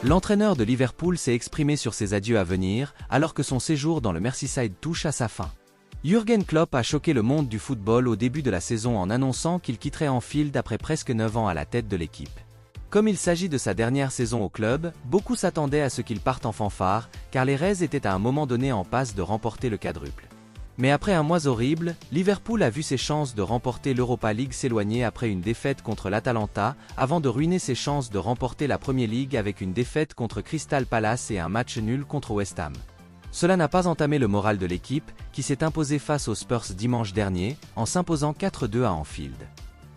L'entraîneur de Liverpool s'est exprimé sur ses adieux à venir, alors que son séjour dans le Merseyside touche à sa fin. Jürgen Klopp a choqué le monde du football au début de la saison en annonçant qu'il quitterait Anfield après presque 9 ans à la tête de l'équipe. Comme il s'agit de sa dernière saison au club, beaucoup s'attendaient à ce qu'il parte en fanfare, car les Reds étaient à un moment donné en passe de remporter le quadruple. Mais après un mois horrible, Liverpool a vu ses chances de remporter l'Europa League s'éloigner après une défaite contre l'Atalanta, avant de ruiner ses chances de remporter la Premier League avec une défaite contre Crystal Palace et un match nul contre West Ham. Cela n'a pas entamé le moral de l'équipe, qui s'est imposée face aux Spurs dimanche dernier, en s'imposant 4-2 à Anfield.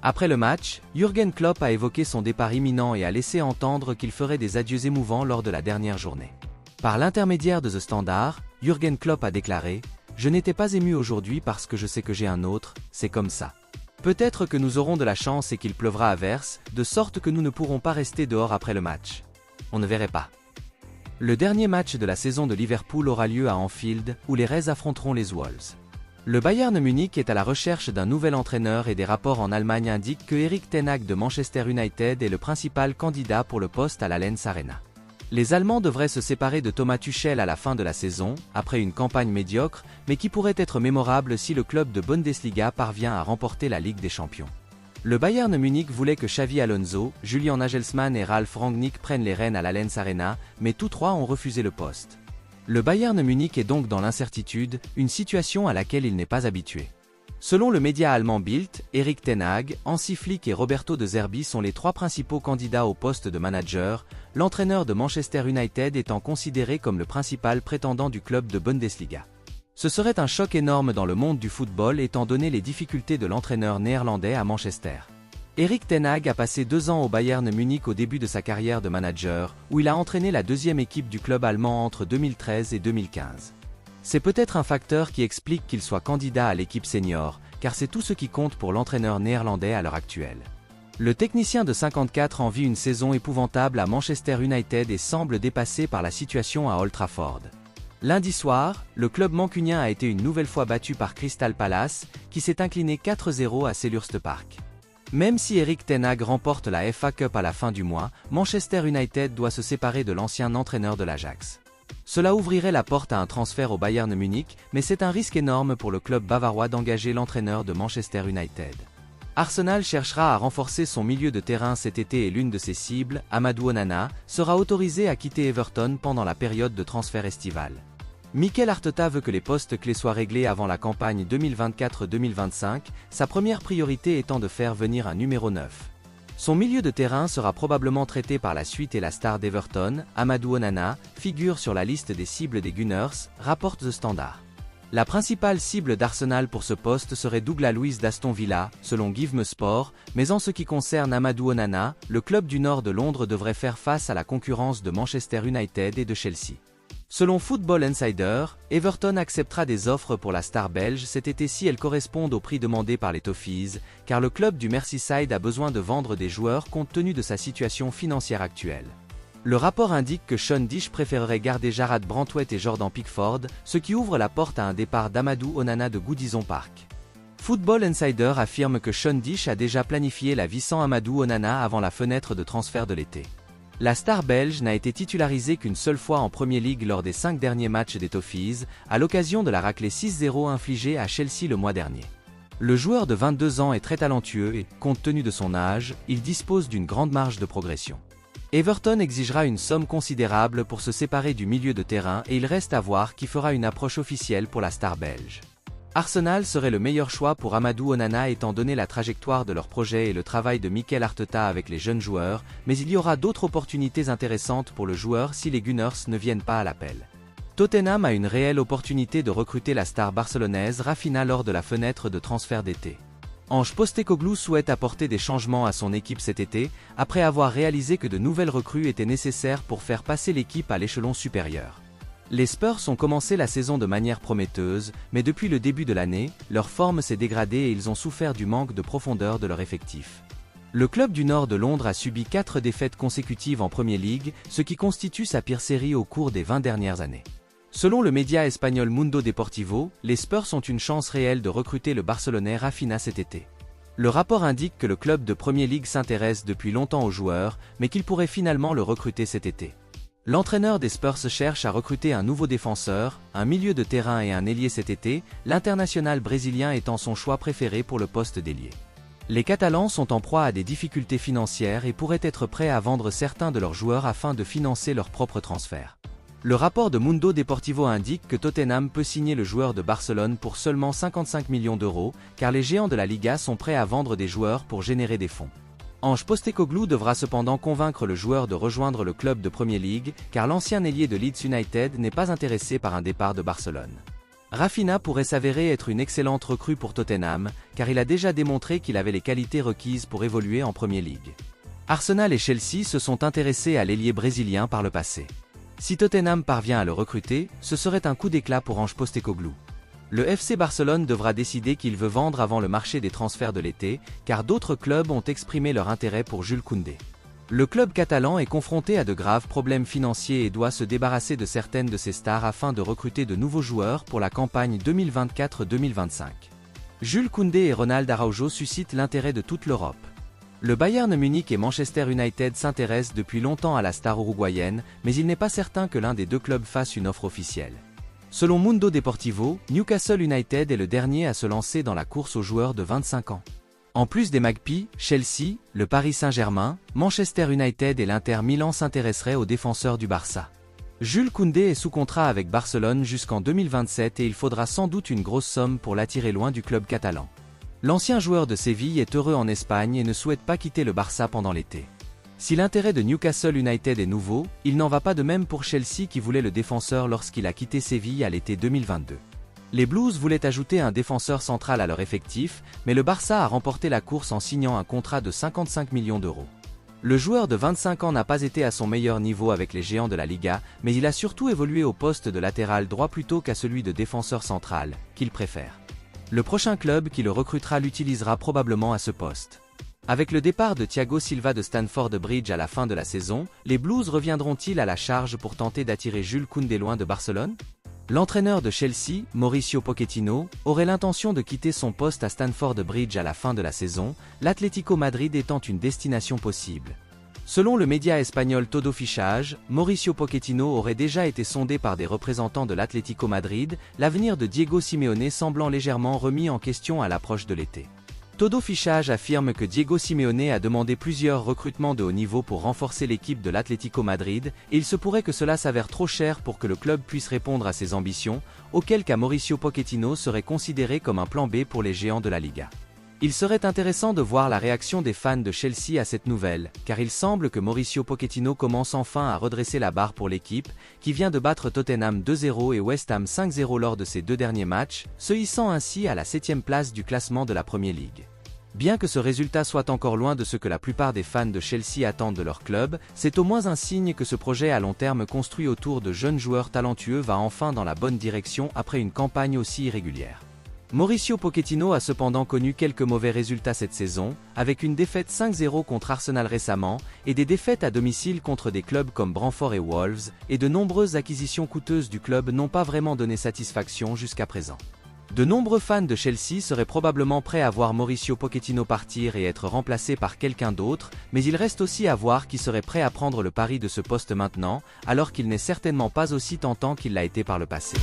Après le match, Jürgen Klopp a évoqué son départ imminent et a laissé entendre qu'il ferait des adieux émouvants lors de la dernière journée. Par l'intermédiaire de The Standard, Jürgen Klopp a déclaré « Je n'étais pas ému aujourd'hui parce que je sais que j'ai un autre, c'est comme ça. Peut-être que nous aurons de la chance et qu'il pleuvra à verse, de sorte que nous ne pourrons pas rester dehors après le match. On ne verrait pas. » Le dernier match de la saison de Liverpool aura lieu à Anfield, où les Reds affronteront les Wolves. Le Bayern Munich est à la recherche d'un nouvel entraîneur et des rapports en Allemagne indiquent que Erik ten Hag de Manchester United est le principal candidat pour le poste à l'Allianz Arena. Les Allemands devraient se séparer de Thomas Tuchel à la fin de la saison, après une campagne médiocre, mais qui pourrait être mémorable si le club de Bundesliga parvient à remporter la Ligue des Champions. Le Bayern Munich voulait que Xavi Alonso, Julian Nagelsmann et Ralf Rangnick prennent les rênes à l'Allianz Arena, mais tous trois ont refusé le poste. Le Bayern Munich est donc dans l'incertitude, une situation à laquelle il n'est pas habitué. Selon le média allemand Bild, Erik ten Hag, Hansi Flick et Roberto De Zerbi sont les trois principaux candidats au poste de manager, l'entraîneur de Manchester United étant considéré comme le principal prétendant du club de Bundesliga. Ce serait un choc énorme dans le monde du football étant donné les difficultés de l'entraîneur néerlandais à Manchester. Erik ten Hag a passé 2 ans au Bayern Munich au début de sa carrière de manager, où il a entraîné la deuxième équipe du club allemand entre 2013 et 2015. C'est peut-être un facteur qui explique qu'il soit candidat à l'équipe senior, car c'est tout ce qui compte pour l'entraîneur néerlandais à l'heure actuelle. Le technicien de 54 ans vit une saison épouvantable à Manchester United et semble dépassé par la situation à Old Trafford. Lundi soir, le club mancunien a été une nouvelle fois battu par Crystal Palace, qui s'est incliné 4-0 à Selhurst Park. Même si Erik ten Hag remporte la FA Cup à la fin du mois, Manchester United doit se séparer de l'ancien entraîneur de l'Ajax. Cela ouvrirait la porte à un transfert au Bayern Munich, mais c'est un risque énorme pour le club bavarois d'engager l'entraîneur de Manchester United. Arsenal cherchera à renforcer son milieu de terrain cet été et l'une de ses cibles, Amadou Onana, sera autorisé à quitter Everton pendant la période de transfert estival. Mikel Arteta veut que les postes clés soient réglés avant la campagne 2024-2025, sa première priorité étant de faire venir un numéro 9. Son milieu de terrain sera probablement traité par la suite et la star d'Everton, Amadou Onana, figure sur la liste des cibles des Gunners, rapporte The Standard. La principale cible d'Arsenal pour ce poste serait Douglas Luiz d'Aston Villa, selon Give Me Sport, mais en ce qui concerne Amadou Onana, le club du nord de Londres devrait faire face à la concurrence de Manchester United et de Chelsea. Selon Football Insider, Everton acceptera des offres pour la star belge cet été si elles correspondent au prix demandé par les Toffees, car le club du Merseyside a besoin de vendre des joueurs compte tenu de sa situation financière actuelle. Le rapport indique que Sean Dyche préférerait garder Jarrad Branthwaite et Jordan Pickford, ce qui ouvre la porte à un départ d'Amadou Onana de Goodison Park. Football Insider affirme que Sean Dyche a déjà planifié la vie sans Amadou Onana avant la fenêtre de transfert de l'été. La star belge n'a été titularisée qu'une seule fois en Premier League lors des 5 derniers matchs des Toffees, à l'occasion de la raclée 6-0 infligée à Chelsea le mois dernier. Le joueur de 22 ans est très talentueux et, compte tenu de son âge, il dispose d'une grande marge de progression. Everton exigera une somme considérable pour se séparer du milieu de terrain et il reste à voir qui fera une approche officielle pour la star belge. Arsenal serait le meilleur choix pour Amadou Onana étant donné la trajectoire de leur projet et le travail de Mikel Arteta avec les jeunes joueurs, mais il y aura d'autres opportunités intéressantes pour le joueur si les Gunners ne viennent pas à l'appel. Tottenham a une réelle opportunité de recruter la star barcelonaise Rafinha lors de la fenêtre de transfert d'été. Ange Postecoglou souhaite apporter des changements à son équipe cet été, après avoir réalisé que de nouvelles recrues étaient nécessaires pour faire passer l'équipe à l'échelon supérieur. Les Spurs ont commencé la saison de manière prometteuse, mais depuis le début de l'année, leur forme s'est dégradée et ils ont souffert du manque de profondeur de leur effectif. Le club du nord de Londres a subi 4 défaites consécutives en Premier League, ce qui constitue sa pire série au cours des 20 dernières années. Selon le média espagnol Mundo Deportivo, les Spurs ont une chance réelle de recruter le Barcelonais Rafinha cet été. Le rapport indique que le club de Premier League s'intéresse depuis longtemps au joueur, mais qu'il pourrait finalement le recruter cet été. L'entraîneur des Spurs cherche à recruter un nouveau défenseur, un milieu de terrain et un ailier cet été, l'international brésilien étant son choix préféré pour le poste d'ailier. Les Catalans sont en proie à des difficultés financières et pourraient être prêts à vendre certains de leurs joueurs afin de financer leurs propres transferts. Le rapport de Mundo Deportivo indique que Tottenham peut signer le joueur de Barcelone pour seulement 55 millions d'euros, car les géants de la Liga sont prêts à vendre des joueurs pour générer des fonds. Ange Postecoglou devra cependant convaincre le joueur de rejoindre le club de Premier League, car l'ancien ailier de Leeds United n'est pas intéressé par un départ de Barcelone. Raphinha pourrait s'avérer être une excellente recrue pour Tottenham, car il a déjà démontré qu'il avait les qualités requises pour évoluer en Premier League. Arsenal et Chelsea se sont intéressés à l'ailier brésilien par le passé. Si Tottenham parvient à le recruter, ce serait un coup d'éclat pour Ange Postecoglou. Le FC Barcelone devra décider qu'il veut vendre avant le marché des transferts de l'été, car d'autres clubs ont exprimé leur intérêt pour Jules Koundé. Le club catalan est confronté à de graves problèmes financiers et doit se débarrasser de certaines de ses stars afin de recruter de nouveaux joueurs pour la campagne 2024-2025. Jules Koundé et Ronald Araujo suscitent l'intérêt de toute l'Europe. Le Bayern Munich et Manchester United s'intéressent depuis longtemps à la star uruguayenne, mais il n'est pas certain que l'un des deux clubs fasse une offre officielle. Selon Mundo Deportivo, Newcastle United est le dernier à se lancer dans la course aux joueurs de 25 ans. En plus des Magpies, Chelsea, le Paris Saint-Germain, Manchester United et l'Inter Milan s'intéresseraient aux défenseurs du Barça. Jules Koundé est sous contrat avec Barcelone jusqu'en 2027 et il faudra sans doute une grosse somme pour l'attirer loin du club catalan. L'ancien joueur de Séville est heureux en Espagne et ne souhaite pas quitter le Barça pendant l'été. Si l'intérêt de Newcastle United est nouveau, il n'en va pas de même pour Chelsea qui voulait le défenseur lorsqu'il a quitté Séville à l'été 2022. Les Blues voulaient ajouter un défenseur central à leur effectif, mais le Barça a remporté la course en signant un contrat de 55 millions d'euros. Le joueur de 25 ans n'a pas été à son meilleur niveau avec les géants de la Liga, mais il a surtout évolué au poste de latéral droit plutôt qu'à celui de défenseur central, qu'il préfère. Le prochain club qui le recrutera l'utilisera probablement à ce poste. Avec le départ de Thiago Silva de Stamford Bridge à la fin de la saison, les Blues reviendront-ils à la charge pour tenter d'attirer Jules Koundé loin de Barcelone? L'entraîneur de Chelsea, Mauricio Pochettino, aurait l'intention de quitter son poste à Stamford Bridge à la fin de la saison, l'Atlético Madrid étant une destination possible. Selon le média espagnol Todo Fichage, Mauricio Pochettino aurait déjà été sondé par des représentants de l'Atlético Madrid, l'avenir de Diego Simeone semblant légèrement remis en question à l'approche de l'été. Todo Fichage affirme que Diego Simeone a demandé plusieurs recrutements de haut niveau pour renforcer l'équipe de l'Atlético Madrid, et il se pourrait que cela s'avère trop cher pour que le club puisse répondre à ses ambitions, auquel cas Mauricio Pochettino serait considéré comme un plan B pour les géants de la Liga. Il serait intéressant de voir la réaction des fans de Chelsea à cette nouvelle, car il semble que Mauricio Pochettino commence enfin à redresser la barre pour l'équipe, qui vient de battre Tottenham 2-0 et West Ham 5-0 lors de ses deux derniers matchs, se hissant ainsi à la 7e place du classement de la Premier League. Bien que ce résultat soit encore loin de ce que la plupart des fans de Chelsea attendent de leur club, c'est au moins un signe que ce projet à long terme construit autour de jeunes joueurs talentueux va enfin dans la bonne direction après une campagne aussi irrégulière. Mauricio Pochettino a cependant connu quelques mauvais résultats cette saison, avec une défaite 5-0 contre Arsenal récemment, et des défaites à domicile contre des clubs comme Brentford et Wolves, et de nombreuses acquisitions coûteuses du club n'ont pas vraiment donné satisfaction jusqu'à présent. De nombreux fans de Chelsea seraient probablement prêts à voir Mauricio Pochettino partir et être remplacé par quelqu'un d'autre, mais il reste aussi à voir qui serait prêt à prendre le pari de ce poste maintenant, alors qu'il n'est certainement pas aussi tentant qu'il l'a été par le passé.